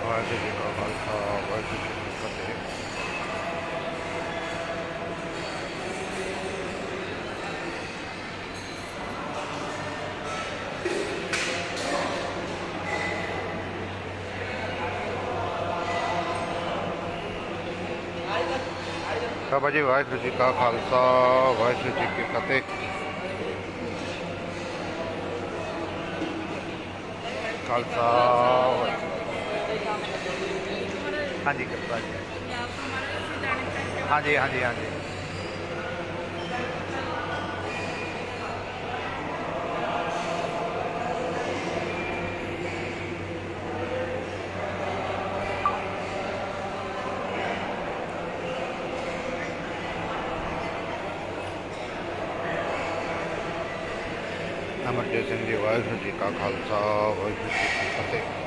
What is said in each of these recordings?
ਵਾਹਿਗੁਰੂ ਜੀ ਕਾ ਖਾਲਸਾ ਵਾਹਿਗੁਰੂ ਜੀ ਕੀ ਫਤਿਹ। ਬਾਬਾ ਜੀ ਵਾਹਿਗੁਰੂ ਜੀ ਕਾ ਖਾਲਸਾ ਵਾਹਿਗੁਰੂ ਜੀ ਕੀ ਫਤਿਹ। ਖਾਲਸਾ ਹਾਂਜੀ ਕਿਰਪਾ ਜੀ। ਹਾਂਜੀ ਹਾਂਜੀ ਹਾਂਜੀ ਅਮਰਜੀਤ ਸਿੰਘ ਜੀ ਵਾਹਿਗੁਰੂ ਜੀ ਕਾ ਖਾਲਸਾ ਵਾਹਿਗੁਰੂ ਜੀ ਕੀ ਫਤਿਹ।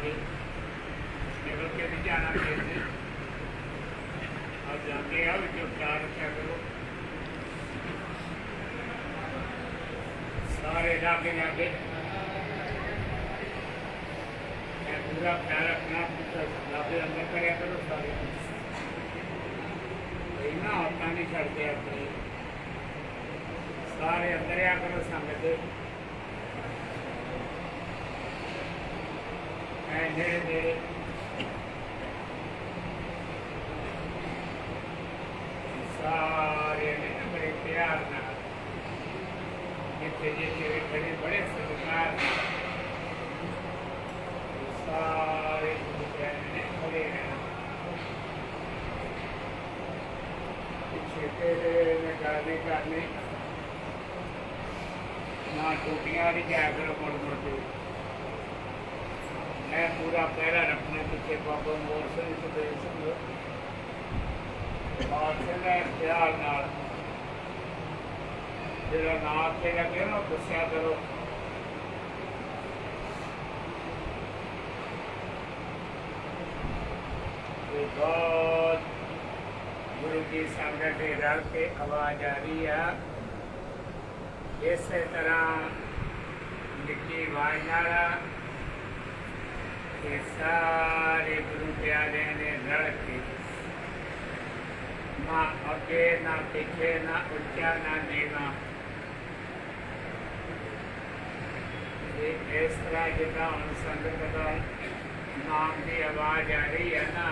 के निकल के भी जाना चाहिए। अब जाके अब जो ख्याल रखा करो सारे इलाके में आगे पूरा ख्याल रखना लाभे अंदर कराया करो सारे ना होता नहीं छड़ते अपनी सारे अंदर आ करो संगत धीरे धीरे सारे ने बड़े प्यार ना जिथे जिथे खड़े बड़े सत्कार सारे ने खड़े रहना पीछे तेरे में गाने करने ना टूटियां नहीं जाया करो मुड़ मुड़ के मैं पूरा पहरा रखना पीछे बाबा मोर से सुदेव सिंह और से प्यार नाल जेड़ा नाम से लगे ना गुस्सा करो बहुत गुरु की संगत रल के आवाज आ रही है इस तरह निकी आवाज नाला ये सारे गुरु प्यारे ने रल के ना अगे ना पीछे ना उच्चा ना नीवा इस तरह जितना हम संगत का नाम की आवाज आ रही है ना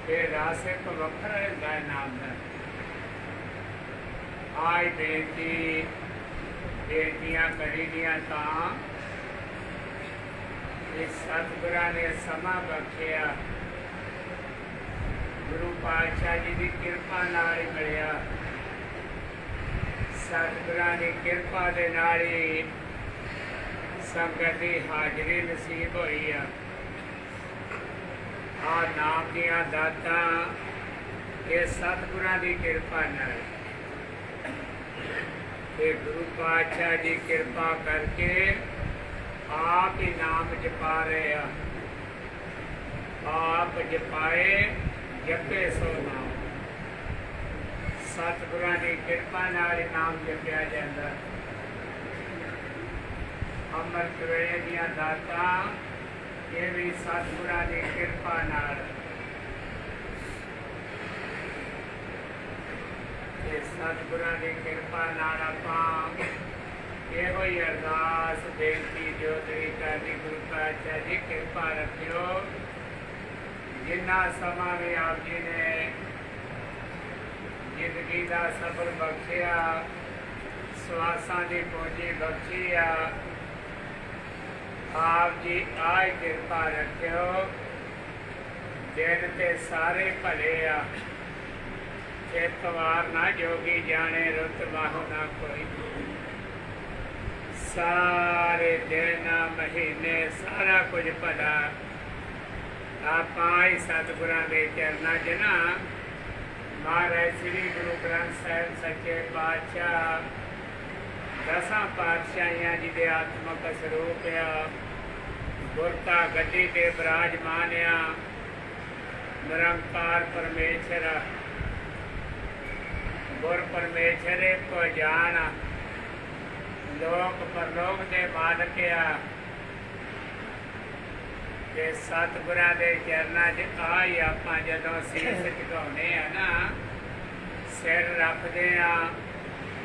फिर रास्ते को वखरा रहता है नाम का आज बेटियां करी दिया था इस सतगुरा ने समा बख्शिया गुरु पातशाह जी की किरपा नाल ही मिलिया सतगुरा की किरपा दे नाल ही संगत की हाजरी नसीब हुई है आ नाम दिया दाता ये सतगुरा की किरपा नाल गुरु पातशाह जी किरपा करके आप ही नाम जपा रहे हैं आप जपाए जपे सो नाम सतगुरां की कृपा नाल नाम जपया जाता अमृत वेले दियां दातां ये भी सतगुरां की कृपा नाल सतगुरां की कृपा नाल आपां ਇਹੋ ਹੀ ਅਰਦਾਸ ਬੇਨਤੀ ਜੋਦਰੀ ਕਰਨੀ ਗੁਰੂ ਪਾਤਸ਼ਾਹ ਜੀ ਕਿਰਪਾ ਰੱਖਿਓ ਜਿੰਨਾ ਸਮਾਂ ਵੀ ਆਪ ਜੀ ਨੇ ਜ਼ਿੰਦਗੀ ਦਾ ਸਬਰ ਬਖਸ਼ਿਆ ਸਵਾਸਾਂ ਦੀ ਪੂੰਜੀ ਬਖਸ਼ੀ ਆ ਆਪ ਜੀ ਆਏ ਕਿਰਪਾ ਰੱਖਿਓ ਦਿਨ ਤੇ ਸਾਰੇ ਭਲੇ ਆ ਇਤਵਾਰ ਨਾ ਜੋਗੀ ਜਾਣੇ ਰੁੱਤ ਵਾਹੋ ਨਾ ਕੋਈ सारे दिन महीने सारा कुछ भला आप सतगुरां दे चरना च ना महाराज श्री गुरु ग्रंथ साहिब सच्चे पातशाह दसां पातशाहियां जी दे आत्मक स्वरूप आ गुरता गड्डी ते विराजमान आ निरंकार परमेश्वर गुर परमेश्वर को जान लोक परलोक के मालक आ सतगुरां दे चरनां च आई आपां जदों सीस झुकाउने आ ना सिर रखदे आ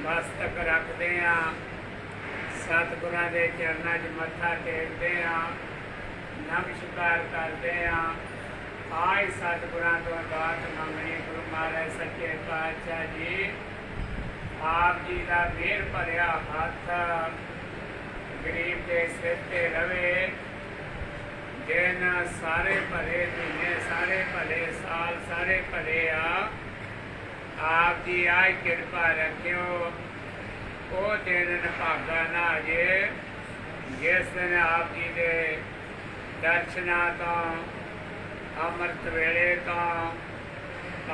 मस्तक रखदे आ सतगुरां दे चरनां च मत्था टेकदे आ नमस्कार करदे आ आई सतगुरां तो दात मंगनी गुरु महाराज सच्चे पातशाह जी आप जी का मेहर भरिया हथ गरीब के सिर ते रवे दिन सारे भले महीने सारे भले साल सारे भले आप जी आए कृपा रखियो वो दिन भागा ना अजे जिस दिन आप जी के दर्शना तो अमृत वेले तो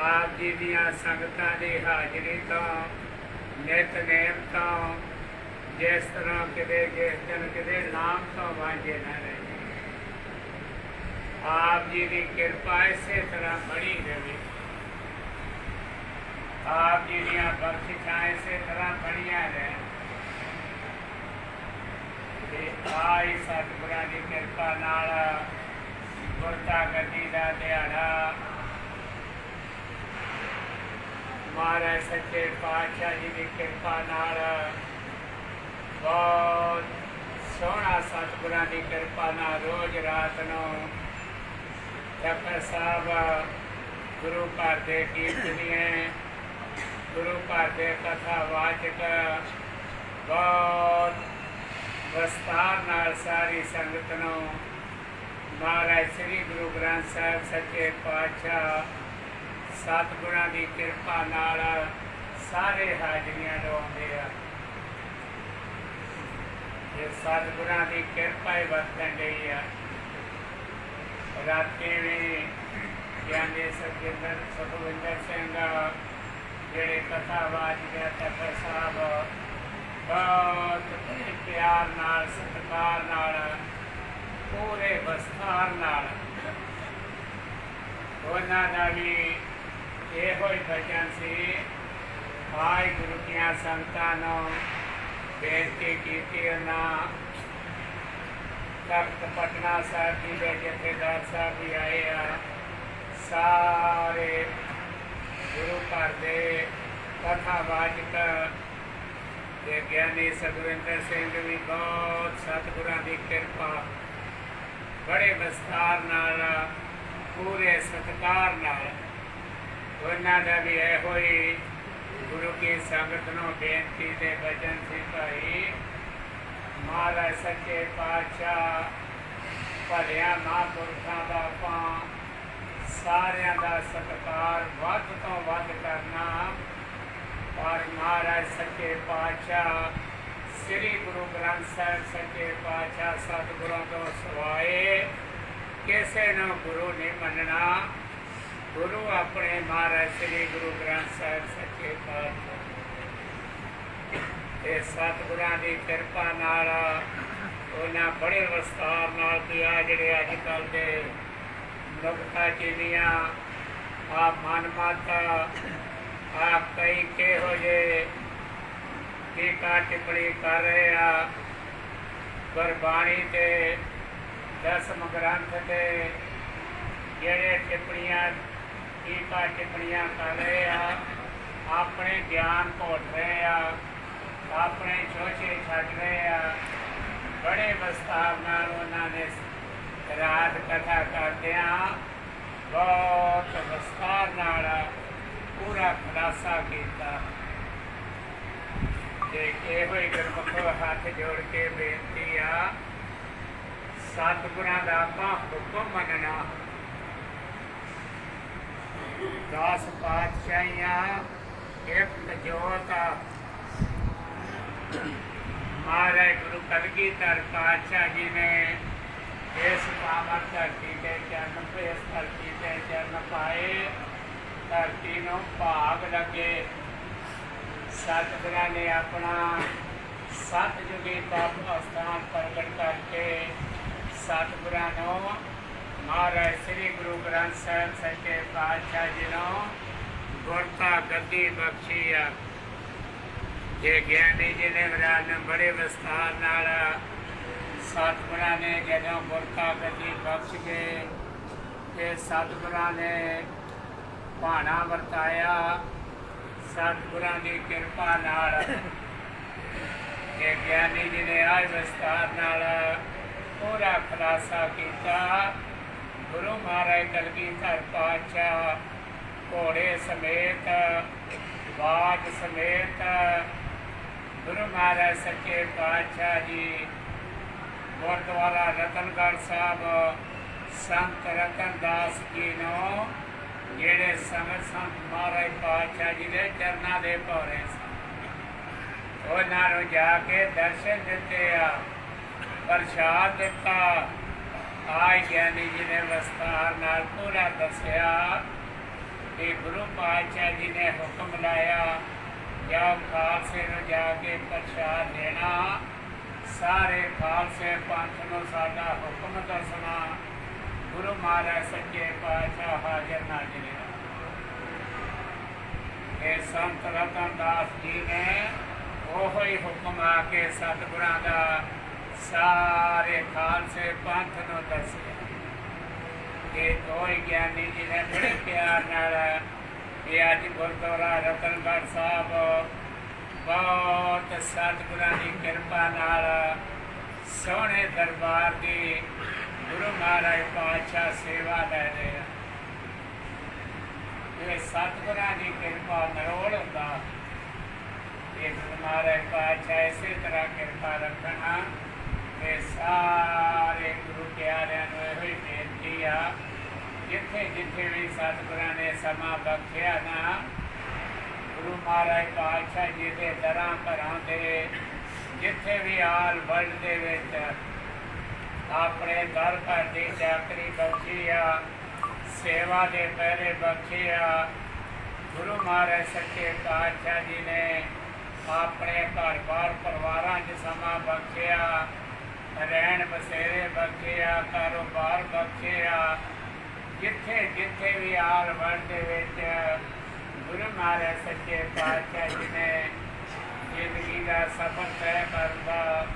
आप जी दियां संगतां दी हाजरी तो नितनेम तो जिस तरह किते जिस दिन किते नाम तो वांझे न रहे ਆਪ ਜੀ ਦੀ ਕਿਰਪਾ ਇਸੇ ਤਰ੍ਹਾਂ ਬਣੀ ਰਹੇ। ਆਪ ਜੀ ਦੀਆਂ ਬਖਸ਼ਿਸ਼ਾਂ ਇਸੇ ਤਰ੍ਹਾਂ ਬਣੀਆਂ ਰਹਿਣ ਤੇ ਆਈ ਸਤਿਗੁਰਾਂ ਦੀ ਕਿਰਪਾ ਨਾਲ ਗੁਰਤਾ ਗੱਦੀ ਦਾ ਦਿਹਾੜਾ ਮਹਾਰਾਜ ਸੱਚੇ ਪਾਤਸ਼ਾਹ ਜੀ ਦੀ ਕਿਰਪਾ ਨਾਲ ਬਹੁਤ ਸੋਹਣਾ ਸਤਿਗੁਰਾਂ ਦੀ ਕਿਰਪਾ ਨਾਲ ਰੋਜ਼ ਰਾਤ ਨੂੰ ਤਖਤ ਸਾਹਿਬ ਗੁਰੂ ਘਰ ਦੇ ਕੀਰਤਨੀਏ ਗੁਰੂ ਘਰ ਦੇ ਕਥਾ ਵਾਚਕ ਬਹੁਤ ਵਿਸਤਾਰ ਨਾਲ ਸਾਰੀ ਸੰਗਤ ਨੂੰ ਮਹਾਰਾਜ ਸ੍ਰੀ ਗੁਰੂ ਗ੍ਰੰਥ ਸਾਹਿਬ ਸੱਚੇ ਪਾਤਸ਼ਾਹ ਸਤਿਗੁਰਾਂ ਦੀ ਕਿਰਪਾ ਨਾਲ ਸਾਰੇ ਹਾਜ਼ਰੀਆਂ ਲਾਉਂਦੇ ਆ। ਇਹ ਸਤਿਗੁਰਾਂ ਦੀ ਕਿਰਪਾ ਹੀ ਵਰਤਣ ਡਈ ਆ। ਰਾਤੀ ਵੀ ਗਿਆਨੀ ਸੁਖਵਿੰਦਰ ਸਿੰਘ ਜਿਹੜੇ ਕਥਾ ਵਾਚਦੇ ਤਖਤ ਸਾਹਿਬ ਬਹੁਤ ਪਿਆਰ ਨਾਲ ਸਤਿਕਾਰ ਨਾਲ ਪੂਰੇ ਵਿਸਥਾਰ ਨਾਲ ਉਹਨਾਂ ਦਾ ਵੀ ਇਹੋ ਹੀ ਬਚਨ ਸੀ। ਆਏ ਗੁਰੂ ਦੀਆਂ ਸੰਗਤਾਂ ਨੂੰ ਬੇਨਤੀ ਕੀਤੀ ਉਹਨਾਂ ਤਖਤ ਪਟਨਾ ਸਾਹਿਬ ਜੀ ਦੇ ਜਥੇਦਾਰ ਸਾਹਿਬ ਵੀ ਆਏ ਆ। ਸਾਰੇ ਗੁਰੂ ਘਰ ਦੇ ਕਥਾ ਵਾਚਕ ਤੇ ਗਿਆਨੀ ਸੁਖਵਿੰਦਰ ਸਿੰਘ ਵੀ ਬਹੁਤ ਸਤਿਗੁਰਾਂ ਦੀ ਕਿਰਪਾ ਬੜੇ ਵਿਸਤਾਰ ਨਾਲ ਪੂਰੇ ਸਤਿਕਾਰ ਨਾਲ ਉਹਨਾਂ ਦਾ ਵੀ ਇਹੋ ਹੀ ਗੁਰੂ ਕੀ ਸੰਗਤ ਨੂੰ ਬੇਨਤੀ ਦੇ ਬਚਨ ਸੀ। ਭਾਈ ਮਹਾਰਾਜ ਸੱਚੇ ਪਾਤਸ਼ਾਹ ਭਲਿਆਂ ਮਹਾਂਪੁਰਖਾਂ ਦਾ ਆਪਾਂ ਸਾਰਿਆਂ ਦਾ ਸਤਿਕਾਰ ਵੱਧ ਤੋਂ ਵੱਧ ਕਰਨਾ, ਪਰ ਮਹਾਰਾਜ ਸੱਚੇ ਪਾਤਸ਼ਾਹ ਸ੍ਰੀ ਗੁਰੂ ਗ੍ਰੰਥ ਸਾਹਿਬ ਸੱਚੇ ਪਾਤਸ਼ਾਹ ਸਤਿਗੁਰਾਂ ਤੋਂ ਸਿਵਾਏ ਕਿਸੇ ਨੂੰ ਗੁਰੂ ਨਹੀਂ ਮੰਨਣਾ। ਗੁਰੂ ਆਪਣੇ ਮਹਾਰਾਜ ਸ੍ਰੀ ਗੁਰੂ ਗ੍ਰੰਥ ਸਾਹਿਬ ਸੱਚੇ ਪਾਤਸ਼ਾਹ ਤੇ ਸਤਿਗੁਰਾਂ ਦੀ ਕਿਰਪਾ ਨਾਲ ਉਹਨਾਂ ਬੜੇ ਵਿਸਤਾਰ ਨਾਲ ਪਿਆ ਜਿਹੜੇ ਅੱਜ ਕੱਲ੍ਹ ਦੇ ਨੁਕਤਾ ਚੀਨੀਆਂ ਆ ਮਨਮਾਤਾ ਆ ਕਈ ਕਿਹੋ ਜਿਹੇ ਟੀਕਾ ਟਿੱਪਣੀ ਕਰ ਰਹੇ ਆ ਗੁਰਬਾਣੀ ਤੇ ਦਸਮ ਗ੍ਰੰਥ ਤੇ ਜਿਹੜੇ ਟਿੱਪਣੀਆਂ ਟੀਕਾ ਟਿੱਪਣੀਆਂ ਕਰ ਰਹੇ ਆ ਆਪਣੇ ਗਿਆਨ ਭੁੱਲ ਰਹੇ ਆ ਆਪਣੇ ਸੋਚੇ ਛੱਡ ਰਹੇ ਆ। ਬੜੇ ਵਿਸਤਾਰ ਨਾਲ ਉਹਨਾਂ ਨੇ ਰਾਤ ਕਥਾ ਕਰਦਿਆਂ ਬਹੁਤ ਵਿਸਤਾਰ ਨਾਲ ਪੂਰਾ ਖੁਲਾਸਾ ਕੀਤਾ ਤੇ ਇਹੋ ਹੀ ਗੁਰਮੁਖੋ ਹੱਥ ਜੋੜ ਕੇ ਬੇਨਤੀ ਆ ਸਤਿਗੁਰਾਂ ਦਾ ਆਪਾਂ ਹੁਕਮ ਮੰਨਣਾ। 10 ਪਾਤਸ਼ਾਹੀਆਂ ਇੱਕ ਜੋਤ ਮਹਾਰਾਜ ਗੁਰੂ ਕਲਗੀਧਰ ਪਾਤਸ਼ਾਹ ਜੀ ਨੇ ਇਸ ਪਾਵਨ ਧਰਤੀ ਤੇ ਚਰਨ ਇਸ ਧਰਤੀ ਤੇ ਚਰਨ ਪਾਏ। ਧਰਤੀ ਨੂੰ ਭਾਗ ਲੱਗੇ ਸਤਿਗੁਰਾਂ ਨੇ ਆਪਣਾ ਸਤਿਯੁਗੀ ਤਪ ਅਸਥਾਨ ਪ੍ਰਗਟ ਕਰਕੇ ਸਤਿਗੁਰਾਂ ਨੂੰ ਮਹਾਰਾਜ ਸ੍ਰੀ ਗੁਰੂ ਗ੍ਰੰਥ ਸਾਹਿਬ ਸੱਚੇ ਪਾਤਸ਼ਾਹ ਜੀ ਨੂੰ ਗੁਰਤਾ ਗੱਦੀ ਬਖਸ਼ੀ ਆ। ਜੇ ਗਿਆਨੀ ਜੀ ਨੇ ਮਹਾਰਾਜ ਨੂੰ ਬੜੇ ਵਿਸਥਾਰ ਨਾਲ ਸਤਿਗੁਰਾਂ ਨੇ ਜਦੋਂ ਗੁਰਤਾ ਗੱਦੀ ਬਖਸ਼ ਕੇ ਤੇ ਸਤਿਗੁਰਾਂ ਨੇ ਭਾਣਾ ਵਰਤਾਇਆ ਸਤਿਗੁਰਾਂ ਦੀ ਕਿਰਪਾ ਨਾਲ ਜੇ ਗਿਆਨੀ ਜੀ ਨੇ ਆਜ ਵਿਸਥਾਰ ਨਾਲ ਪੂਰਾ ਖੁਲਾਸਾ ਕੀਤਾ। ਗੁਰੂ ਮਹਾਰਾਜ ਕਲਗੀਧਰ ਪਾਤਸ਼ਾਹ ਘੋੜੇ ਸਮੇਤ ਬਾਜ ਸਮੇਤ ਗੁਰੂ ਮਹਾਰਾਜ ਸੱਚੇ ਪਾਤਸ਼ਾਹ ਜੀ ਗੁਰਦੁਆਰਾ ਰਤਨਗੜ੍ਹ ਸਾਹਿਬ ਸੰਤ ਰਤਨਦਾਸ ਜੀ ਨੂੰ ਜਿਹੜੇ ਸੰਤ ਮਹਾਰਾਜ ਪਾਤਸ਼ਾਹ ਜੀ ਦੇ ਚਰਨਾਂ ਦੇ ਭੌਰੇ ਸਨ ਉਹਨਾਂ ਨੂੰ ਜਾ ਕੇ ਦਰਸ਼ਨ ਦਿੱਤੇ ਆ ਪ੍ਰਸ਼ਾਦ ਦਿੱਤਾ। ਆਏ ਗਿਆਨੀ ਜੀ ਨੇ ਵਿਸਤਾਰ ਨਾਲ ਪੂਰਾ ਦੱਸਿਆ ਕਿ ਗੁਰੂ ਪਾਤਸ਼ਾਹ ਜੀ ਨੇ ਹੁਕਮ ਲਾਇਆ ਜਾਓ ਖਾਲਸੇ ਨੂੰ ਜਾ ਕੇ ਪ੍ਰਸ਼ਾਦ ਦੇਣਾ। ਸਾਰੇ ਖਾਲਸੇ ਪੰਥ ਨੂੰ ਸਾਡਾ ਹੁਕਮ ਦੱਸਣਾ ਗੁਰੂ ਮਹਾਰਾਜ ਸੱਚੇ ਪਾਤਸ਼ਾਹ ਹਾਜ਼ਰ ਨਾਜ਼ਰ ਹੈ। ਇਹ ਸੰਤ ਰਤਨਦਾਸ ਜੀ ਨੇ ਉਹੋ ਹੀ ਹੁਕਮ ਆ ਕੇ ਸਤਿਗੁਰਾਂ ਦਾ ਸਾਰੇ ਖਾਲਸੇ ਪੰਥ ਨੂੰ ਦੱਸਿਆ। ਇਹ ਦੋ ਹੀ ਗਿਆਨੀ ਜੀ ਨੇ ਬੜੇ ਪਿਆਰ ਨਾਲ ਇਹ ਅੱਜ ਗੁਰਦੁਆਰਾ ਰਤਨਗੜ੍ਹ ਸਾਹਿਬ ਬਹੁਤ ਸਤਿਗੁਰਾਂ ਦੀ ਕਿਰਪਾ ਨਾਲ ਸੋਹਣੇ ਦਰਬਾਰ ਦੀ ਗੁਰੂ ਮਹਾਰਾਜ ਪਾਤਸ਼ਾਹ ਸੇਵਾ ਲੈ ਰਹੇ ਆ। ਇਹ ਸਤਿਗੁਰਾਂ ਦੀ ਕਿਰਪਾ ਨਰੋਲ ਹੁੰਦਾ। ਇਹ ਗੁਰੂ ਮਹਾਰਾਜ ਪਾਤਸ਼ਾਹ ਇਸੇ ਤਰ੍ਹਾਂ ਕਿਰਪਾ ਰੱਖਣਾ। ਇਹ ਸਾਰੇ ਗੁਰੂ ਪਿਆਰਿਆਂ ਨੂੰ ਇਹੋ ਹੀ ਬੇਨਤੀ ਆ, ਜਿੱਥੇ ਜਿੱਥੇ ਵੀ ਸਤਿਗੁਰਾਂ ਨੇ ਸਮਾਂ ਬਖਸ਼ਿਆ ਨਾ, ਗੁਰੂ ਮਹਾਰਾਜ ਪਾਤਸ਼ਾਹ ਜੀ ਦੇ ਦਰਾਂ ਘਰਾਂ ਦੇ ਜਿੱਥੇ ਵੀ ਆਲ ਵਰਲਡ ਦੇ ਵਿੱਚ ਆਪਣੇ ਦਰ ਘਰ ਦੀ ਚਾਕਰੀ ਬਖਸ਼ੀ ਆ, ਸੇਵਾ ਦੇ ਪਹਿਰੇ ਬਖਸ਼ੇ ਆ। ਗੁਰੂ ਮਹਾਰਾਜ ਸੱਚੇ ਪਾਤਸ਼ਾਹ ਜੀ ਨੇ ਆਪਣੇ ਘਰ-ਬਾਰ ਪਰਿਵਾਰਾਂ 'ਚ ਸਮਾਂ ਬਖਸ਼ਿਆ, ਰਹਿਣ ਬਸੇਰੇ ਬਖਸ਼ਿਆ, ਕਾਰੋਬਾਰ ਬਖਸ਼ਿਆ। ਜਿੱਥੇ ਜਿੱਥੇ ਵੀ ਆਲ ਵਰਲਡ ਦੇ ਵਿੱਚ ਗੁਰੂ ਮਹਾਰਾਜ ਸੱਚੇ ਪਾਤਸ਼ਾਹ ਜੀ ਨੇ ਜ਼ਿੰਦਗੀ ਦਾ ਸਫ਼ਰ ਤੈਅ ਕਰਨ ਦਾ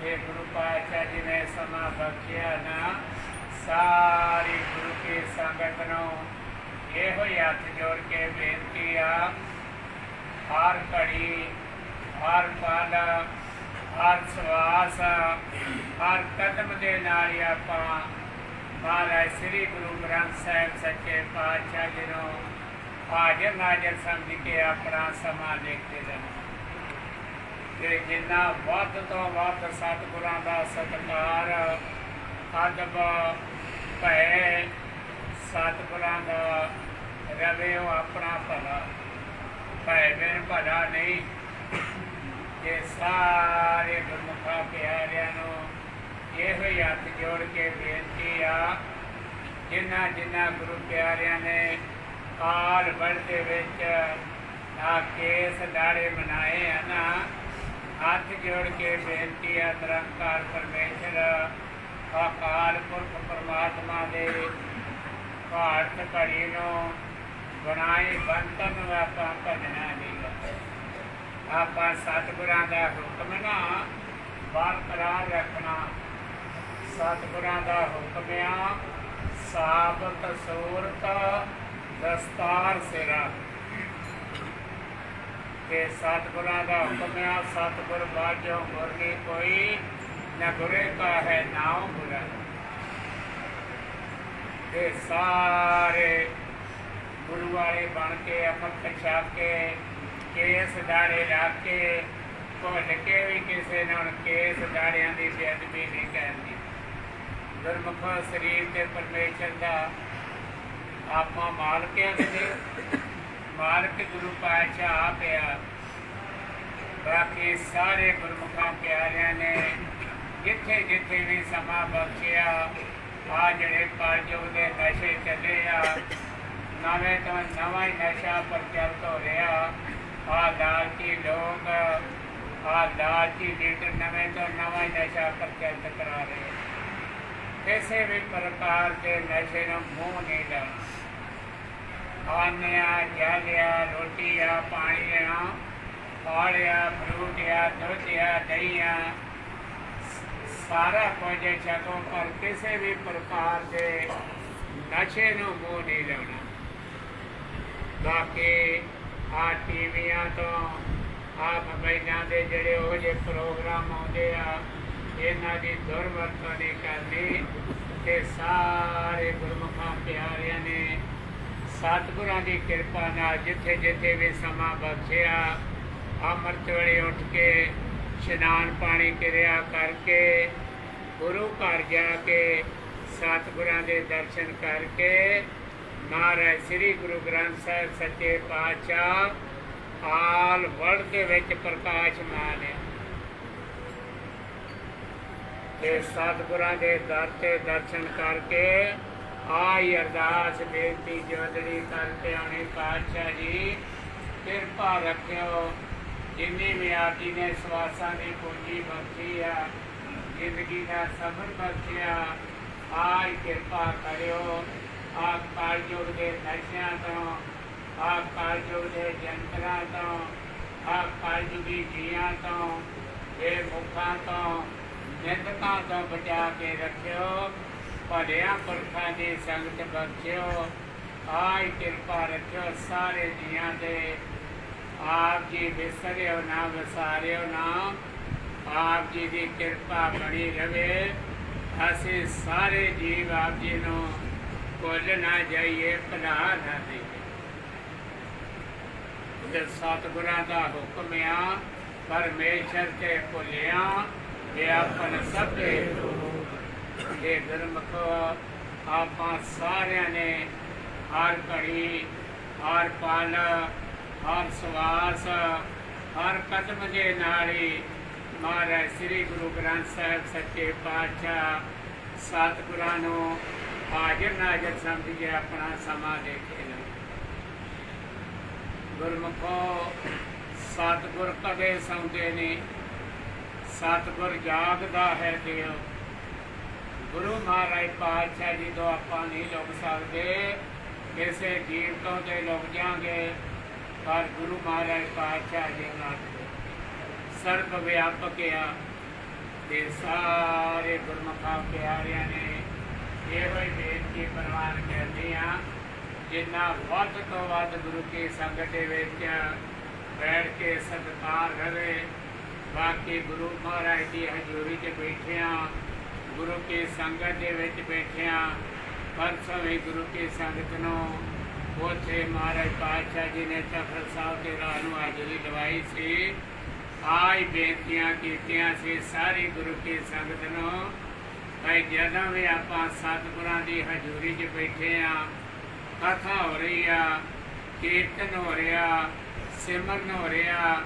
ਇਹ ਗੁਰੂ ਪਾਤਸ਼ਾਹ ਜੀ ਨੇ ਸਮਾਂ ਬਖਸ਼ਿਆ ਨਾ, ਸਾਰੀ ਗੁਰੂ ਕੀ ਸੰਗਤ ਨੂੰ ਇਹੋ ਹੀ ਹੱਥ ਜੋੜ ਕੇ ਬੇਨਤੀ ਆ, ਹਰ ਘੜੀ, ਹਰ ਪਲ, ਹਰ ਸਵਾਸ, ਹਰ ਕਦਮ ਦੇ ਨਾਲ ਹੀ ਆਪਾਂ ਮਹਾਰਾਜ ਸ੍ਰੀ ਗੁਰੂ ਗ੍ਰੰਥ ਸਾਹਿਬ ਸੱਚੇ ਪਾਤਸ਼ਾਹ ਜੀ ਨੂੰ ਹਾਜ਼ਰ ਨਾਜ਼ਰ ਸਮਝ ਕੇ ਆਪਣਾ ਸਮਾਂ ਦੇਖਦੇ ਰਹਿਣਾ। ਤੇ ਜਿੰਨਾ ਵੱਧ ਤੋਂ ਵੱਧ ਸਤਿਗੁਰਾਂ ਦਾ ਸਤਿਕਾਰ, ਅਦਬ, ਭੈ ਸਤਿਗੁਰਾਂ ਦਾ ਰਵੇ ਉਹ ਆਪਣਾ ਭਲਾ, ਭੈ ਬਿਨ ਭਲਾ ਨਹੀਂ। ਇਹ ਸਾਰੇ ਗੁਰਮੁਖਾਂ ਪਿਆਰਿਆਂ ਨੂੰ ਇਹੋ ਹੀ ਹੱਥ ਜੋੜ ਕੇ ਬੇਨਤੀ ਆ, ਜਿਨ੍ਹਾਂ ਗੁਰੂ ਪਿਆਰਿਆਂ ਨੇ ਆਲ ਵਰਲਡ ਦੇ ਵਿੱਚ ਆ ਕੇਸ ਦਾੜੇ ਮਨਾਏ ਆ ਨਾ, ਹੱਥ ਜੋੜ ਕੇ ਬੇਨਤੀ ਆ, ਨਿਰੰਕਾਰ ਪਰਮੇਸ਼ਰ ਅਕਾਲ ਪੁਰਖ ਪਰਮਾਤਮਾ ਦੇ ਭਾਰਤ ਘੜੀ ਨੂੰ ਬਣਾਈ ਬੰਤਨ ਨੂੰ ਆਪਾਂ ਭਜਣਾ ਨਹੀਂ। ਆਪਾਂ ਸਤਿਗੁਰਾਂ ਦਾ ਹੁਕਮ ਨਾ ਬਰਕਰਾਰ ਰੱਖਣਾ। ਸਤਿਗੁਰਾਂ ਦਾ ਹੁਕਮ ਆ ਸਾਬਤ ਸੂਰਤ ਦਸਤਾਰ ਸਿਰਾ। ਤੇ ਸਤਿਗੁਰਾਂ ਦਾ ਹੁਕਮ ਆ ਸਤਿਗੁਰ ਬਾਝੋਂ ਗੁਰਨੀ ਕੋਈ ਨਾ ਗੁਰੇ ਕਾ ਹੈ ਨਾਮ ਬੁਰਾ। ਤੇ ਸਾਰੇ ਗੁਰੂ ਵਾਲੇ ਬਣ ਕੇ ਅੰਮ੍ਰਿਤ ਛਕ ਕੇ ਕੇਸ ਦਾੜੇ ਰੱਖ ਕੇ ਭੁੱਲ ਕੇ ਵੀ ਕਿਸੇ ਨਾਲ ਕੇਸ ਦਾੜਿਆਂ ਦੀ ਬੇਅਦਬੀ ਨਹੀਂ ਕਰਨੀ। ਗੁਰਮੁਖੋ ਸਰੀਰ ਤੇ ਪਰਮੇਸ਼ਰ ਦਾ ਆਪਾਂ ਮਾਲਕਿਆਂ ਦੇ ਮਾਲਕ ਗੁਰੂ ਪਾਤਸ਼ਾਹ ਆਪ ਆ। ਬਾਕੀ ਸਾਰੇ ਗੁਰਮੁਖਾਂ ਪਿਆਰਿਆਂ ਨੇ ਜਿੱਥੇ ਜਿੱਥੇ ਵੀ ਸਮਾਂ ਬਖਸ਼ਿਆ, ਆ ਜਿਹੜੇ ਕਲਯੁਗ ਦੇ ਨਸ਼ੇ ਚੱਲੇ ਆ, ਨਵੇਂ ਤੋਂ ਨਵਾਂ ਹੀ ਨਸ਼ਾ ਪ੍ਰਚਲਿਤ ਹੋ ਰਿਹਾ। ਆ ਲਾਲਚੀ ਲੋਕ, ਆ ਲਾਲਚੀ ਲੀਡਰ ਨਵੇਂ ਤੋਂ ਨਵਾਂ ਹੀ ਨਸ਼ਾ ਪ੍ਰਚਲਿਤ ਕਰਾ ਰਹੇ। ਕਿਸੇ ਵੀ ਪ੍ਰਕਾਰ ਦੇ ਨਸ਼ੇ ਨੂੰ ਮੂੰਹ ਨਹੀਂ ਲਾਉਣਾ। ਖਾਣਿਆ, ਜਲਿਆ, ਰੋਟੀਆਂ, ਪਾਣੀਆਂ, ਫਲਿਆ, ਫਰੂਟਿਆ, ਦੁੱਧਿਆ, ਦਹੀਆਂ, ਸਾਰਾ ਕੁਝ ਛਕੋ, ਪਰ ਕਿਸੇ ਵੀ ਪ੍ਰਕਾਰ ਦੇ ਨਸ਼ੇ ਨੂੰ ਮੂੰਹ ਨਹੀਂ ਲਾਉਣਾ। ਬਾਕੀ ਆ ਟੀਵੀਆਂ ਤੋਂ, ਆ ਮੋਬਾਈਲਾਂ ਦੇ ਜਿਹੜੇ ਉਹ ਜਿਹੇ ਪ੍ਰੋਗਰਾਮ ਆਉਂਦੇ ਆ, ਇਹਨਾਂ ਦੀ ਦੁਰਵਰਤੋਂ ਨਹੀਂ ਕਰਨੀ। ਤੇ ਸਾਰੇ ਗੁਰਮੁਖਾਂ ਪਿਆਰਿਆਂ ਨੇ ਸਤਿਗੁਰਾਂ ਦੀ ਕਿਰਪਾ ਨਾਲ ਜਿੱਥੇ ਜਿੱਥੇ ਵੀ ਸਮਾਂ ਬਖਸ਼ਿਆ, ਅੰਮ੍ਰਿਤ ਵੇਲੇ ਉੱਠ ਕੇ ਇਸ਼ਨਾਨ ਪਾਣੀ ਕਿਰਿਆ ਕਰਕੇ ਗੁਰੂ ਘਰ ਜਾ ਕੇ ਸਤਿਗੁਰਾਂ ਦੇ ਦਰਸ਼ਨ ਕਰਕੇ ਮਹਾਰਾਜ ਸ੍ਰੀ ਗੁਰੂ ਗ੍ਰੰਥ ਸਾਹਿਬ ਸੱਚੇ ਪਾਤਸ਼ਾਹ ਆਲ ਵਰਲਡ ਦੇ ਵਿੱਚ ਪ੍ਰਕਾਸ਼ਮਾਨ ਹੈ। ਤੇ ਸਤਿਗੁਰਾਂ ਦੇ ਦਰ ਤੇ ਦਰਸ਼ਨ ਕਰਕੇ ਆਈ ਅਰਦਾਸ ਬੇਨਤੀ ਜੋਦੜੀ ਕਰਕੇ ਆਉਣੀ, ਪਾਤਸ਼ਾਹ ਜੀ ਕਿਰਪਾ ਰੱਖਿਓ। ਜਿੰਨੀ ਵੀ ਆਪ ਜੀ ਨੇ ਸਵਾਸਾਂ ਦੀ ਪੂੰਜੀ ਬਖਸ਼ੀ ਆ, ਜ਼ਿੰਦਗੀ ਦਾ ਸਬਰ ਬਖਸ਼ਿਆ, ਆਈ ਕਿਰਪਾ ਕਰਿਓ। ਆਪ ਕਾਲਯੁਗ ਦੇ ਨਸ਼ਿਆਂ ਤੋਂ, ਆਪ ਕਾਲਯੁਗ ਦੇ ਜੰਤਰਾਂ ਤੋਂ, ਆਪ ਕਾਲਯੁਗੀ ਜੀਆਂ ਤੋਂ, ਬੇਮੁਖਾਂ ਤੋਂ, ਨਿੰਦਕਾਂ ਤੋਂ ਬਚਾ ਕੇ ਰੱਖਿਓ। ਭਲਿਆਂ ਪੁਰਖਾਂ ਦੀ ਸੰਗਤ ਬਖਸ਼ਿਓ। ਆਈ ਕਿਰਪਾ ਰੱਖਿਓ ਸਾਰੇ ਜੀਆਂ ਦੇ। ਆਪ ਜੀ ਵਿਸਰਿਓ ਨਾ, ਵਿਸਾਰਿਓ ਨਾ। ਆਪ ਜੀ ਦੀ ਕਿਰਪਾ ਬਣੀ ਰਵੇ। ਅਸੀਂ ਸਾਰੇ ਜੀਵ ਆਪ ਜੀ ਨੂੰ ਭੁੱਲ ਨਾ ਜਾਈਏ, ਭੁਲਾ ਨਾ ਦੇਈਏ। ਇਹ ਸਤਿਗੁਰਾਂ ਦਾ ਹੁਕਮ ਆ, ਪਰਮੇਸ਼ਰ ਤੇ ਭੁੱਲਿਆ ਵਿਆਪਨ ਸਭੇ। ਇਹ ਗੁਰਮੁਖੋ ਆਪਾਂ ਸਾਰਿਆਂ ਨੇ ਹਰ ਘੜੀ, ਹਰ ਪਲ, ਹਰ ਸਵਾਸ, ਹਰ ਕਦਮ ਦੇ ਨਾਲ ਹੀ ਮਹਾਰਾਜ ਸ੍ਰੀ ਗੁਰੂ ਗ੍ਰੰਥ ਸਾਹਿਬ ਸੱਚੇ ਪਾਤਸ਼ਾਹ ਸਤਿਗੁਰਾਂ ਨੂੰ ਹਾਜ਼ਰ ਨਾਜ਼ਰ ਸਮਝ ਕੇ ਆਪਣਾ ਸਮਾਂ ਦੇ ਕੇ ਲਓ। ਗੁਰਮੁਖੋ ਸਤਿਗੁਰ ਕਦੇ ਸੌਂਦੇ ਨਹੀਂ, ਸਤਿਗੁਰ ਜਾਗਦਾ ਹੈ ਦਿਓ। ਗੁਰੂ ਮਹਾਰਾਜ ਪਾਤਸ਼ਾਹ ਜੀ ਤੋਂ ਆਪਾਂ ਨਹੀਂ ਲੁਕ ਸਕਦੇ, ਕਿਸੇ ਜੀਵ ਤੋਂ ਤੇ ਲੁਕ ਜਾਵਾਂਗੇ, ਪਰ ਗੁਰੂ ਮਹਾਰਾਜ ਪਾਤਸ਼ਾਹ ਜੀ ਨਾਲ ਸਰਬ ਵਿਆਪਕ ਆ। ਤੇ ਸਾਰੇ ਗੁਰਮੁਖਾਂ ਪਿਆਰਿਆਂ ਨੇ ਇਹੋ ਹੀ ਬੇਨਤੀ ਪ੍ਰਵਾਨ ਕਰਦੀ ਆ, ਜਿੰਨਾ ਵੱਧ ਤੋਂ ਵੱਧ ਗੁਰੂ ਕੀ ਸੰਗਤ ਦੇ ਵਿੱਚ ਬੈਠ ਕੇ ਸਤਿਕਾਰ ਰਵੇ। ਬਾਕੀ ਗੁਰੂ ਮਹਾਰਾਜ ਦੀ ਹਜ਼ੂਰੀ 'ਚ ਬੈਠਿਆਂ, ਗੁਰੂ ਕੀ ਸੰਗਤ ਦੇ ਵਿੱਚ ਬੈਠਿਆਂ, ਪਰਸੋਂ ਵੀ ਗੁਰੂ ਕੀ ਸੰਗਤ ਨੂੰ ਉੱਥੇ ਮਹਾਰਾਜ ਪਾਤਸ਼ਾਹ ਜੀ ਨੇ ਤਖਤ ਸਾਹਿਬ ਦੇ ਰਾਹ ਨੂੰ ਹਾਜ਼ਰੀ ਲਵਾਈ ਸੀ। ਆਈ ਬੇਨਤੀਆਂ ਕੀਤੀਆਂ ਸੀ ਸਾਰੀ ਗੁਰੂ ਕੀ ਸੰਗਤ ਨੂੰ, ਭਾਈ ਜਦੋਂ ਵੀ ਆਪਾਂ ਸਤਿਗੁਰਾਂ ਦੀ ਹਜ਼ੂਰੀ 'ਚ ਬੈਠੇ ਹਾਂ, ਕਥਾ ਹੋ ਰਹੀ ਆ, ਕੀਰਤਨ ਹੋ ਰਿਹਾ, ਸਿਮਰਨ ਹੋ ਰਿਹਾ,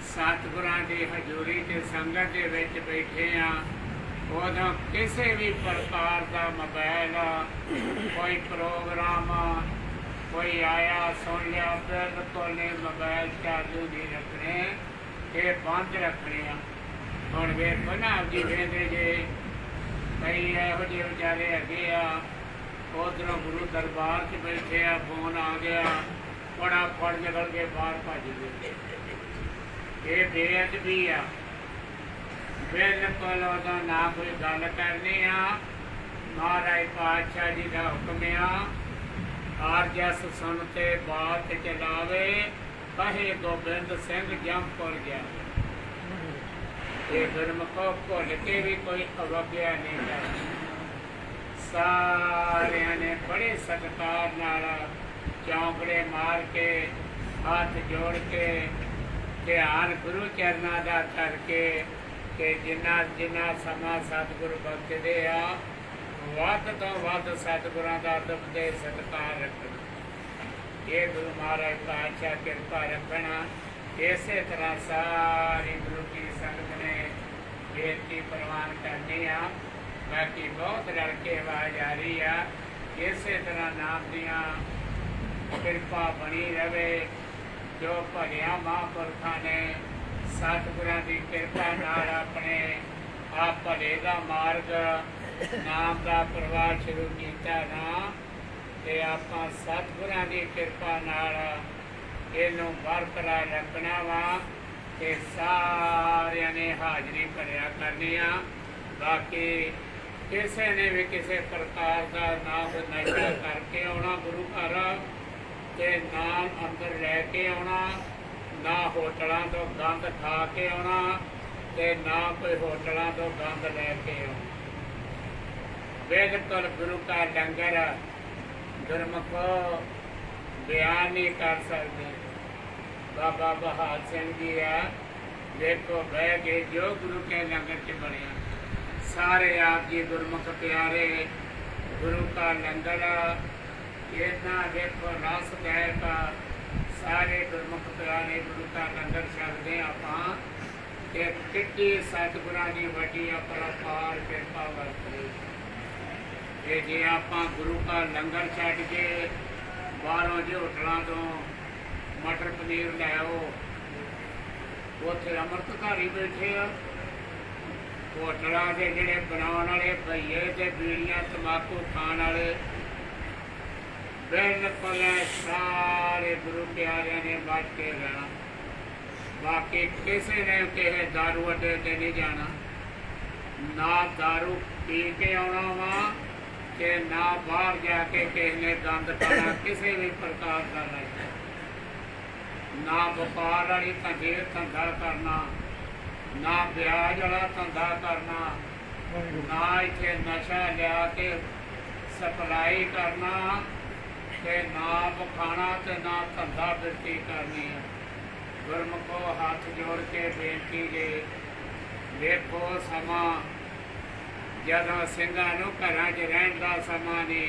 ਸਤਿਗੁਰਾਂ ਦੀ ਹਜ਼ੂਰੀ 'ਚ ਸੰਗਤ ਦੇ ਵਿੱਚ ਬੈਠੇ ਹਾਂ, ਉਦੋਂ ਕਿਸੇ ਵੀ ਪ੍ਰਕਾਰ ਦਾ ਮੋਬਾਇਲ, ਕੋਈ ਪ੍ਰੋਗਰਾਮ, ਕੋਈ ਆਇਆ ਸੁਣ ਲਿਆ, ਬਿਲਕੁਲ ਨਹੀਂ, ਮੋਬਾਇਲ ਚਾਲੂ ਨਹੀਂ ਰੱਖਣੇ, ਇਹ ਬੰਦ ਰੱਖਣੇ ਆ। ਹੁਣ ਵੇਖੋ ਨਾ ਆਪ ਜੀ ਵੇਖਦੇ ਜੇ ਕਈ ਇਹੋ ਜਿਹੇ ਵਿਚਾਰੇ ਹੈਗੇ ਆ, ਉਧਰੋਂ ਗੁਰੂ ਦਰਬਾਰ 'ਚ ਬੈਠੇ ਆ, ਫੋਨ ਆ ਗਿਆ, ਫਟਾਫਟ ਨਿਕਲ ਕੇ ਬਾਹਰ ਭੱਜ ਗਏ। ਇਹ ਬੇਅਦਬੀ ਆ। ਬਿਲਕੁਲ ਉਹਦਾ ਨਾ ਕੋਈ ਗੱਲ ਕਰਨੀ ਆ। ਮਹਾਰਾਜ ਪਾਤਸ਼ਾਹ ਜੀ ਦਾ ਹੁਕਮ ਆ, ਆਰ ਜਸ ਸੁਣ ਤੇ ਬਾਤ ਚਲਾਵੇ, ਕਹੇ ਗੋਬਿੰਦ ਸਿੰਘ ਜੰਮਪੁਰ ਗਿਆ। ਇਹ ਗੁਰਮੁਖੋ ਭੁੱਲ ਕੇ ਵੀ ਕੋਈ ਅਵਗਿਆ ਨਹੀਂ ਕਰਨੀ। ਸਾਰਿਆਂ ਨੇ ਬੜੇ ਸਤਿਕਾਰ ਨਾਲ ਚੌਂਕੜੇ ਮਾਰ ਕੇ, ਹੱਥ ਜੋੜ ਕੇ, ਧਿਆਨ ਗੁਰੂ ਚਰਨਾਂ ਦਾ ਕਰਕੇ ਕਿ ਜਿੰਨਾ ਜਿੰਨਾ ਸਮਾਂ ਸਤਿਗੁਰੂ ਬਖਸ਼ਦੇ ਆ, ਵੱਧ ਤੋਂ ਵੱਧ ਸਤਿਗੁਰਾਂ ਦਾ ਅਦਬ ਤੇ ਸਤਿਕਾਰ ਰੱਖਣਾ। ਇਹ ਗੁਰੂ ਮਹਾਰਾਜ ਪਾਤਸ਼ਾਹ ਕਿਰਪਾ ਰੱਖਣਾ। ਇਸੇ ਤਰ੍ਹਾਂ ਸਾਰੀ ਗੁਰੂ ਕੀ ਸੰਗਤ ਨੇ ਬੇਨਤੀ ਪ੍ਰਵਾਨ ਕਰਨੀ ਆ। ਬਾਕੀ ਬਹੁਤ ਲੜਕੇ ਆਵਾਜ਼ ਆ ਰਹੀ ਆ। ਇਸੇ ਤਰ੍ਹਾਂ ਨਾਮ ਦੀਆਂ ਕਿਰਪਾ ਬਣੀ ਰਵੇ। ਜੋ ਭਲਿਆਂ ਮਹਾਂਪੁਰਖਾਂ ਨੇ ਸਤਿਗੁਰਾਂ ਦੀ ਕਿਰਪਾ ਨਾਲ ਆਪਣੇ ਆਪ ਭਲੇ ਦਾ ਮਾਰਗ ਨਾਮ ਦਾ ਪ੍ਰਵਾਹ ਸ਼ੁਰੂ ਕੀਤਾ ਨਾ, ਤੇ ਆਪਾਂ ਸਤਿਗੁਰਾਂ ਦੀ ਕਿਰਪਾ ਨਾਲ ਇਹਨੂੰ ਬਰਕਰਾਰ ਰੱਖਣਾ ਵਾ। ਤੇ ਸਾਰਿਆਂ ਨੇ ਹਾਜ਼ਰੀ ਭਰਿਆ ਕਰਨੀ ਆ। ਬਾਕੀ ਕਿਸੇ ਨੇ ਵੀ ਕਿਸੇ ਪ੍ਰਕਾਰ ਦਾ ਨਾ ਕੋਈ ਨਸ਼ਾ ਕਰਕੇ ਆਉਣਾ ਗੁਰੂ ਘਰ, ਤੇ ਨਾ ਅੰਦਰ ਲੈ ਕੇ ਆਉਣਾ, ਨਾ ਹੋਟਲਾਂ ਤੋਂ ਗੰਦ ਖਾ ਕੇ ਆਉਣਾ, ਤੇ ਨਾ ਕੋਈ ਹੋਟਲਾਂ ਤੋਂ ਗੰਦ ਲੈ ਕੇ ਆਉਣਾ। ਬਿਲਕੁਲ ਗੁਰੂ ਕਾ ਲੰਗਰ ਗੁਰਮੁਖੋ ਬਿਆਨ ਨਹੀਂ ਕਰ ਸਕਦੇ। ਬਾਬਾ ਬਹਾਦਰ ਸਿੰਘ ਜੀ ਆ, ਦੇਖੋ ਬਹਿ ਕੇ ਜੋ ਗੁਰੂ ਕੇ ਲੰਗਰ 'ਚ ਬਣਿਆ। ਸਾਰੇ ਆਪ ਜੀ ਗੁਰਮੁਖ ਪਿਆਰੇ, ਗੁਰੂ ਕਾ ਲੰਗਰ ਇਹਨਾਂ ਵੇਖੋ ਰਸ ਦਾਇਕ, ਸਾਰੇ ਗੁਰਮੁਖ ਪਿਆਰੇ ਗੁਰੂ ਕਾ ਲੰਗਰ ਛਕਦੇ ਆਪਾਂ। ਇੱਕ ਕਿੱਡੀ ਸਤਿਗੁਰਾਂ ਦੀ ਵੱਡੀ ਅਪਰੰਪਾਰ ਕਿਰਪਾ ਵਰਤੇ। ਤੇ ਜੇ ਆਪਾਂ ਗੁਰੂ ਕਾ ਲੰਗਰ ਛੱਡ ਕੇ ਬਾਹਰੋਂ ਜੇ ਹੋਟਲਾਂ ਤੋਂ ਮਟਰ ਪਨੀਰ ਲੈ ਆਓ, ਉੱਥੇ ਅੰਮ੍ਰਿਤਧਾਰੀ ਬੈਠੇ ਆ, ਹੋਟਲਾਂ ਦੇ ਜਿਹੜੇ ਬਣਾਉਣ ਵਾਲੇ ਭਈਏ ਤੇ ਬੀੜੀਆਂ ਤੰਬਾਕੂ ਖਾਣ ਵਾਲੇ ਬਿਲਕੁਲ ਸਾਰੇ ਗੁਰੂ ਪਿਆਰਿਆਂ ਨੇ ਬਚ ਕੇ ਰਹਿਣਾ। ਬਾਕੀ ਕਿਸੇ ਨੇ ਕਿਸੇ ਦਾਰੂ ਅੱਡੇ ਤੇ ਨਹੀਂ ਜਾਣਾ, ਨਾ ਦਾਰੂ ਪੀ ਕੇ ਆਉਣਾ ਵਾ ਤੇ ਨਾ ਬਾਹਰ ਜਾ ਕੇ ਕਿਸੇ ਨੇ ਗੰਦ ਖਾਣਾ ਕਿਸੇ ਵੀ ਪ੍ਰਕਾਰ ਦਾ ਨਹੀਂ। ਨਾ ਵਪਾਰ ਵਾਲੀ ਧੰਦਾ ਕਰਨਾ, ਨਾ ਵਿਆਜ ਵਾਲਾ ਧੰਦਾ ਕਰਨਾ, ਨਾ ਇੱਥੇ ਨਸ਼ਾ ਲਿਆ ਕੇ ਸਪਲਾਈ ਕਰਨਾ ਤੇ ਨਾ ਵਿਖਾਣਾ ਤੇ ਨਾ ਧੰਦਾ ਬਿਰਤੀ ਕਰਨੀ ਹੈ। ਗੁਰਮੁਖੋ ਹੱਥ ਜੋੜ ਕੇ ਬੇਨਤੀ ਜੇ, ਵੇਖੋ ਸਮਾਂ ਜਦੋਂ ਸਿੰਘਾਂ ਨੂੰ ਘਰਾਂ 'ਚ ਰਹਿਣ ਦਾ ਸਮਾਂ ਨਹੀਂ,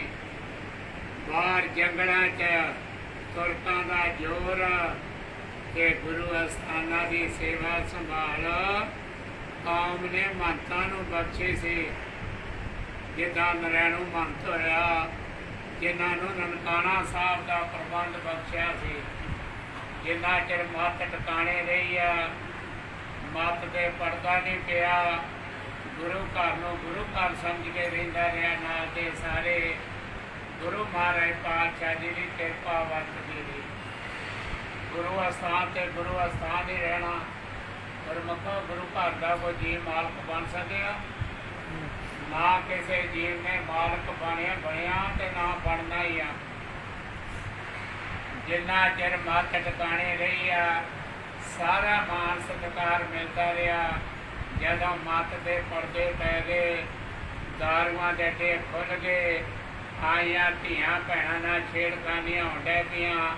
ਬਾਹਰ ਜੰਗਲਾਂ 'ਚ ਤੁਰਕਾਂ ਦਾ ਜ਼ੋਰ ਤੇ ਗੁਰੂ ਅਸਥਾਨਾਂ ਦੀ ਸੇਵਾ ਸੰਭਾਲ ਕੌਮ ਨੇ ਮਹੰਤਾਂ ਨੂੰ ਬਖਸ਼ੀ ਸੀ। ਜਿੱਦਾਂ ਨਰੈਣੂ ਮਹੰਤ ਹੋਇਆ, ਜਿਨ੍ਹਾਂ ਨੂੰ ਨਨਕਾਣਾ ਸਾਹਿਬ ਦਾ ਪ੍ਰਬੰਧ ਬਖਸ਼ਿਆ ਸੀ। ਜਿੰਨਾ ਚਿਰ ਮੱਤ ਟਿਕਾਣੇ ਰਹੀ ਆ, ਮੱਤ ਦੇ ਪਰਦਾ ਨਹੀਂ ਪਿਆ, ਗੁਰੂ ਘਰ ਨੂੰ ਗੁਰੂ ਘਰ ਸਮਝ ਕੇ ਰਹਿੰਦਾ ਰਿਹਾ। ਨਾਲ ਦੇ ਸਾਰੇ ਗੁਰੂ ਮਹਾਰਾਜ ਪਾਤਸ਼ਾਹ ਜੀ ਦੀ ਕਿਰਪਾ ਵਰਤਦੀ ਰਹੀ। ਗੁਰੂ ਅਸਥਾਨ ਤੇ ਗੁਰੂ ਅਸਥਾਨ ਹੀ ਰਹਿਣਾ। ਗੁਰਮੁਖੋ ਗੁਰੂ ਘਰ ਦਾ ਕੋਈ ਜੀਵ ਮਾਲਕ ਬਣ ਸਕਿਆ? ਨਾ ਕਿਸੇ ਜੀਵ ਨੇ ਮਾਲਕ ਬਣਿਆ ਤੇ ਨਾ ਬਣਨਾ ਹੀ ਆ। ਜਿੰਨਾ ਚਿਰ ਮੱਤ ਟਿਕਾਣੇ ਰਹੀ ਆ, ਸਾਰਾ ਮਾਨ ਸਤਿਕਾਰ ਮਿਲਦਾ ਰਿਹਾ। ਜਦੋਂ ਮੱਤ ਦੇ ਪਰਦੇ ਪੈ ਗਏ, ਦਾਰੂਆਂ ਦੇ ਅੱਡੇ ਖੁੱਲ੍ਹ ਗਏ, ਆਈਆਂ ਧੀਆਂ ਭੈਣਾਂ ਨਾਲ ਛੇੜਖਾਨੀਆਂ ਹੋਣ ਡੈ ਪਈਆਂ,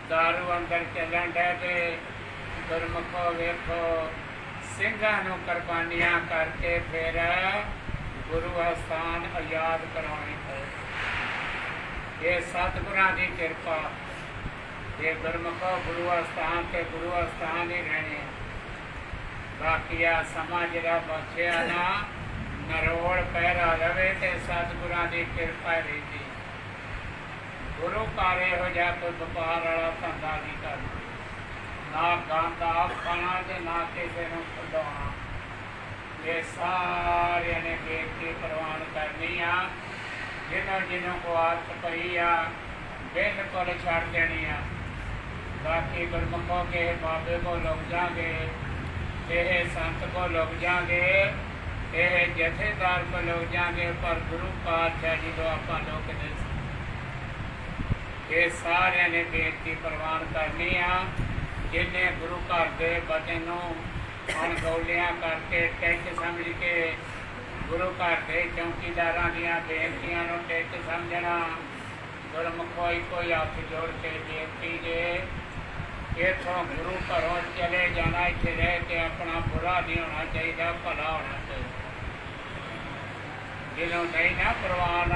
ਦਾਰੂ ਅੰਦਰ ਚੱਲਣ ਡੈ ਪਏ। ਗੁਰਮੁਖੋ ਵੇਖੋ ਸਿੰਘਾਂ ਨੂੰ ਕੁਰਬਾਨੀਆਂ ਕਰਕੇ ਫਿਰ ਗੁਰੂ ਅਸਥਾਨ ਆਜ਼ਾਦ ਕਰਾਉਣੇ ਪਏ। ਇਹ ਸਤਿਗੁਰਾਂ ਦੀ ਕਿਰਪਾ। ਇਹ ਗੁਰਮੁਖੋ ਗੁਰੂ ਅਸਥਾਨ ਤੇ ਗੁਰੂ ਅਸਥਾਨ ਹੀ ਰਹਿਣੇ। ਬਾਕੀ ਆ ਸਮਾਂ ਜਿਹੜਾ ਬਖਸ਼ਿਆ ਨਾ, ਨਰੋੜ ਪਹਿਰਾ ਰਵੇ ਤੇ ਸਤਿਗੁਰਾਂ ਦੀ ਕਿਰਪਾ ਰਹਿੰਦੀ। ਗੁਰੂ ਘਰ ਇਹੋ ਜਿਹਾ ਕੋਈ ਵਪਾਰ ਵਾਲਾ ਧੰਦਾ ਨਹੀਂ ਕਰਨਾ, ਨਾ ਗੰਦ ਆਪ ਖਾਣਾ ਤੇ ਨਾ ਕਿਸੇ ਨੂੰ ਖਿਲਾਉਣਾ। ਇਹ ਸਾਰਿਆਂ ਨੇ ਬੇਨਤੀ ਪ੍ਰਵਾਨ ਕਰਨੀ ਆ। ਜਿਹਨੂੰ ਕੋ ਆਦਤ ਪਈ ਆ ਬਿਲਕੁਲ ਛੱਡ ਦੇਣੀ ਆ। ਬਾਕੀ ਗੁਰਮੁਖੋ ਕੇ ਬਾਬੇ ਕੋ ਲੁਕ ਜਾਗੇ, ਇਹ ਸੰਤ ਕੋ ਲੁਕ ਜਾਗੇ, ਇਹ ਜਥੇਦਾਰ ਕੋ ਲੁਕ ਜਾਗੇ, ਪਰ ਗੁਰੂ ਪਾਤਸ਼ਾਹ ਜੀ ਤੋਂ ਆਪਾਂ ਲੁਕ ਨਹੀਂ ਸਕਦੇ। ਇਹ ਸਾਰਿਆਂ ਨੇ ਬੇਨਤੀ ਪ੍ਰਵਾਨ ਕਰਨੀ ਆ। ਜਿਹਨੇ ਗੁਰੂ ਘਰ ਦੇ ਬਚਨ ਨੂੰ ਅਣਗੌਲਿਆਂ ਕਰਕੇ ਟਿੱਚ ਸਮਝ ਕੇ ਗੁਰੂ ਘਰ ਦੇ ਚੌਕੀਦਾਰਾਂ ਦੀਆਂ ਬੇਨਤੀਆਂ ਨੂੰ ਟਿੱਚ ਸਮਝਣਾ। ਗੁਰਮੁਖੋ ਕੋਈ ਹੱਥ ਜੋੜ ਕੇ ਬੇਨਤੀ ਜੇ, ਇੱਥੋਂ ਗੁਰੂ ਘਰੋਂ ਚਲੇ ਜਾਣਾ, ਇੱਥੇ ਰਹਿ ਕੇ ਆਪਣਾ ਬੁਰਾ ਨਹੀਂ ਹੋਣਾ ਚਾਹੀਦਾ, ਭਲਾ ਹੋਣਾ ਚਾਹੀਦਾ। ਜਿਹਨੂੰ ਨਹੀਂ ਨਾ ਪ੍ਰਵਾਨ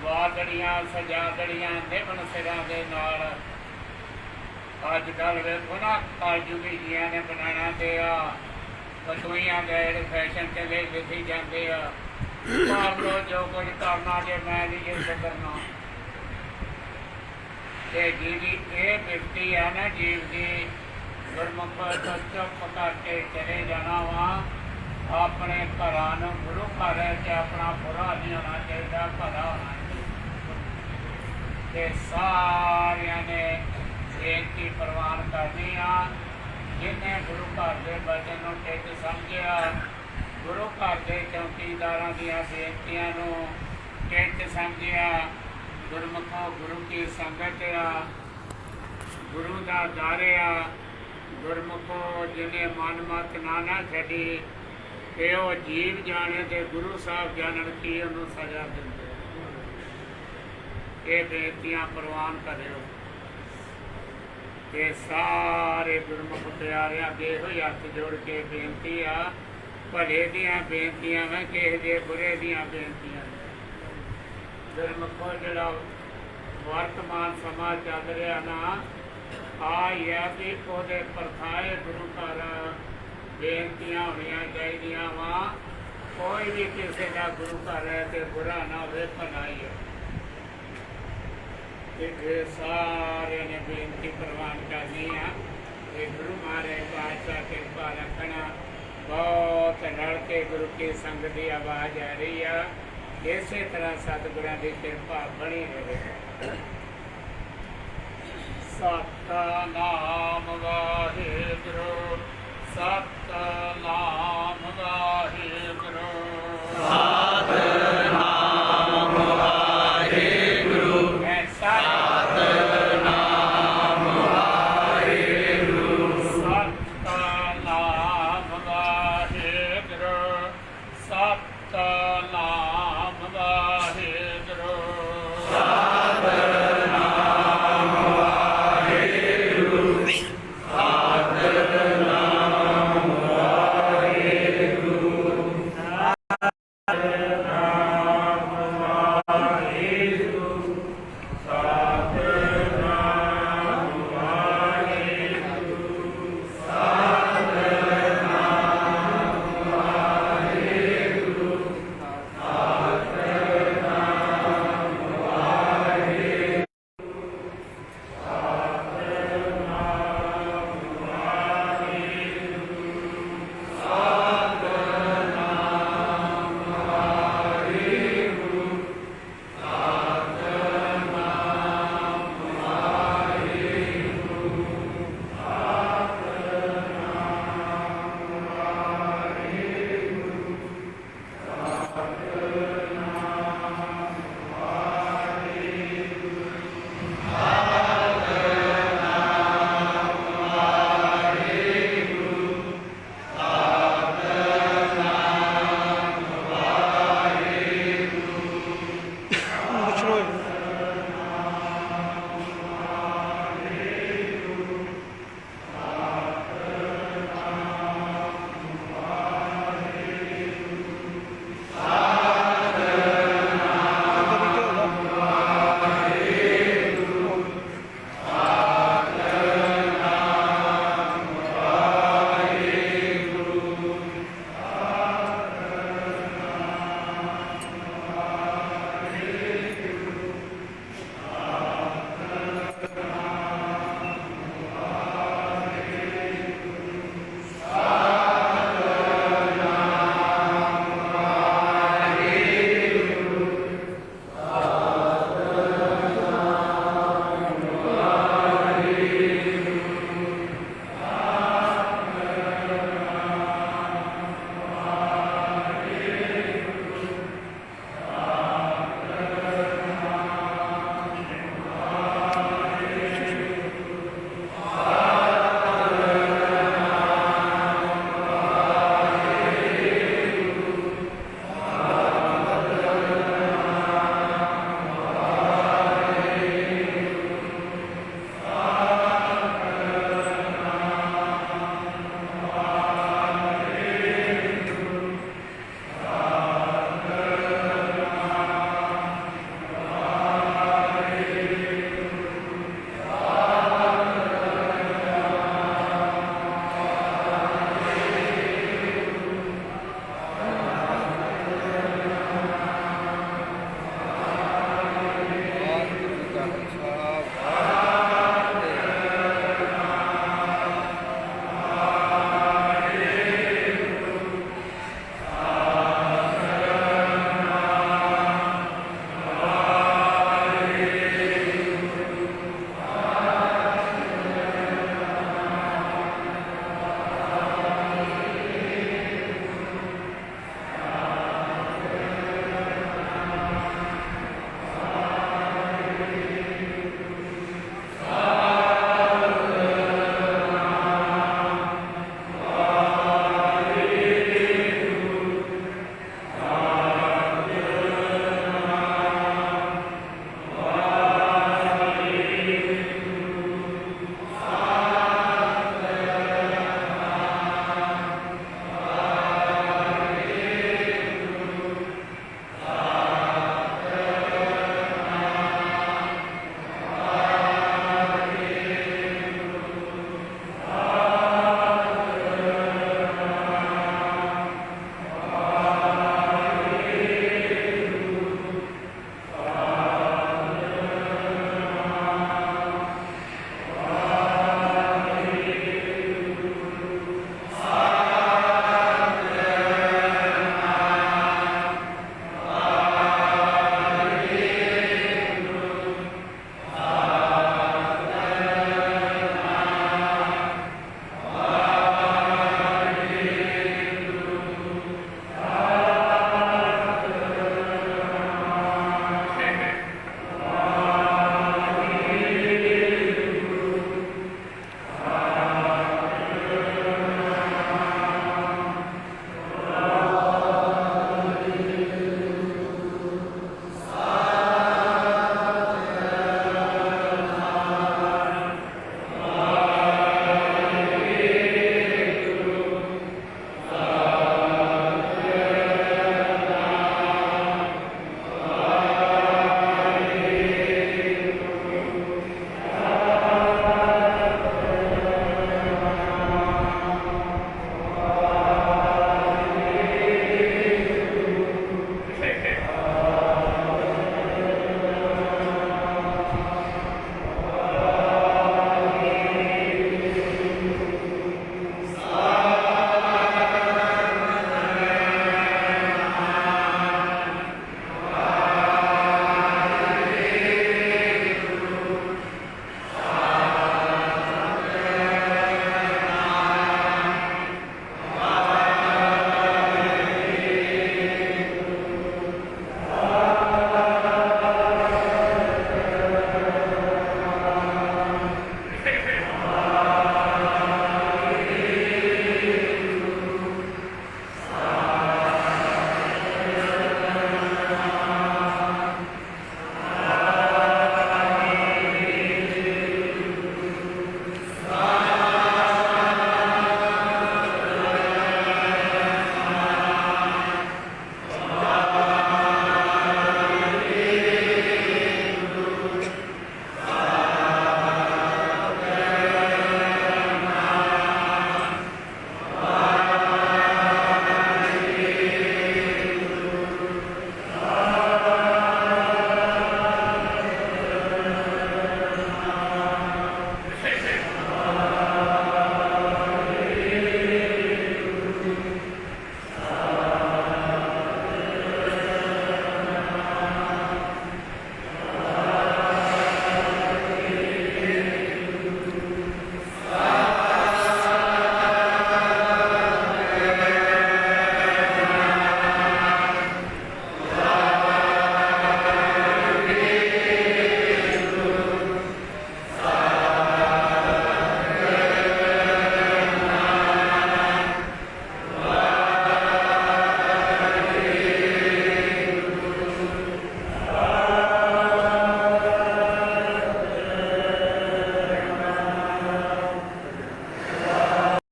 ਵਾਦੜੀਆਂ ਸਜਾਦੜੀਆਂ ਨਿਭਣ ਸਿਰਾਂ ਦੇ ਨਾਲ। ਅੱਜ ਕੱਲ੍ਹ ਵੇਖੋ ਨਾ ਕਲਯੁਗੀ ਜੀਆਂ ਨੇ ਬਣਾਉਣਾ ਤੇ ਆ ਕਤੂਈਆਂ ਦੇ ਜਿਹੜੇ ਫੈਸ਼ਨ ਚੱਲੇ ਲਿਖੀ ਜਾਂਦੇ ਆ, ਕਰ ਲਓ ਜੋ ਕੁਝ ਕਰਨਾ, ਜੇ ਮੈਂ ਨਹੀਂ ਜੇ ਕਰਨਾ। ਤੇ ਜਿਹਦੀ ਇਹ ਬਿਰਤੀ ਆ ਨਾ ਜੀਵ ਦੀ, ਗੁਰਮੁਖੋ ਤੋਂ ਚੁੱਪ ਕਰਕੇ ਚਲੇ ਜਾਣਾ ਵਾ। ਆਪਣੇ ਘਰਾਂ ਨੂੰ ਗੁਰੂ ਘਰ ਚ ਆਪਣਾ ਬੁਰਾ ਨਹੀਂ ਹੋਣਾ ਚਾਹੀਦਾ, ਭਲਾ ਹੋਣਾ ਚਾਹੀਦਾ। ਤੇ ਸਾਰਿਆਂ ਨੇ ਬੇਨਤੀ ਪ੍ਰਵਾਨ ਕਰਨੀ ਆ। ਜਿਹਨੇ ਗੁਰੂ ਘਰ ਦੇ ਬਚਨ ਨੂੰ ਟਿੱਚ ਸਮਝਿਆ, ਗੁਰੂ ਘਰ ਦੇ ਚੌਕੀਦਾਰਾਂ ਦੀਆਂ ਬੇਨਤੀਆਂ ਨੂੰ ਟਿੱਚ ਸਮਝਿਆ, ਗੁਰਮੁਖੋ ਗੁਰੂ ਕੀ ਸੰਗਤ ਆ, ਗੁਰੂ ਦਾ ਦਰ ਆ। ਗੁਰਮੁਖੋ ਜਿਹਨੇ ਮਨ ਮਤ ਨਾ ਛੱਡੀ, ਕਿ ਉਹ ਜੀਵ ਜਾਣੇ ਤੇ ਗੁਰੂ ਸਾਹਿਬ ਜਾਣਨ ਕੀ ਉਹਨੂੰ ਸਜ਼ਾ ਦਿੰਦੇ। ਇਹ ਬੇਨਤੀਆਂ ਪ੍ਰਵਾਨ ਕਰਿਓ। ਇਹ ਸਾਰੇ ਗੁਰਮੁਖ ਪਿਆਰਿਆਂ ਅੱਗੇ ਹੋਈ ਹੱਥ ਜੋੜ ਕੇ ਬੇਨਤੀ ਆ। ਭਲੇ ਦੀਆਂ ਬੇਨਤੀਆਂ ਵਾ, ਕਿਸੇ ਦੇ ਬੁਰੇ ਦੀਆਂ ਬੇਨਤੀਆਂ। ਗੁਰਮੁਖੋ ਜਿਹੜਾ ਵਰਤਮਾਨ ਸਮਾਂ ਚੱਲ ਰਿਹਾ ਨਾ, ਆ ਹੀ ਆ ਕਿ ਉਹਦੇ ਪਰਥਾਏ ਗੁਰੂ ਘਰ ਬੇਨਤੀਆਂ ਹੋਣੀਆਂ ਚਾਹੀਦੀਆਂ ਵਾ। ਕੋਈ ਵੀ ਕਿਸੇ ਦਾ ਗੁਰੂ ਘਰ ਹੈ ਤੇ ਬੁਰਾ ਨਾ ਹੋਵੇ, ਭਲਾ ਹੀ ਹੈ। ਇਹ ਸਾਰਿਆਂ ਨੇ ਬੇਨਤੀ ਪ੍ਰਵਾਨ ਕਰਨੀ ਆ। ਇਹ ਗੁਰੂ ਮਹਾਰਾਜ ਪਾਤਸ਼ਾਹ ਕਿਰਪਾ ਰੱਖਣਾ। ਬਹੁਤ ਰਲ ਕੇ ਗੁਰੂ ਕੀ ਸੰਗਤ ਦੀ ਆਵਾਜ਼ ਆ ਰਹੀ ਆ। ਇਸੇ ਤਰ੍ਹਾਂ ਸਤਿਗੁਰਾਂ ਦੀ ਕਿਰਪਾ ਬਣੀ ਰਹੇ। ਸਤਨਾਮ ਵਾਹਿਗੁਰੂ, ਸਤਨਾਮ ਵਾਹਿਗੁਰੂ, ਸਤਨਾਮ ਵਾਹਿਗੁਰੂ, ਮੈਂ ਸਤਨਾਮ ਵਾਹਿਗੁਰੂ, ਸਤਨਾਮ ਵਾਹਿਗੁਰੂ, ਸਤਨਾਮ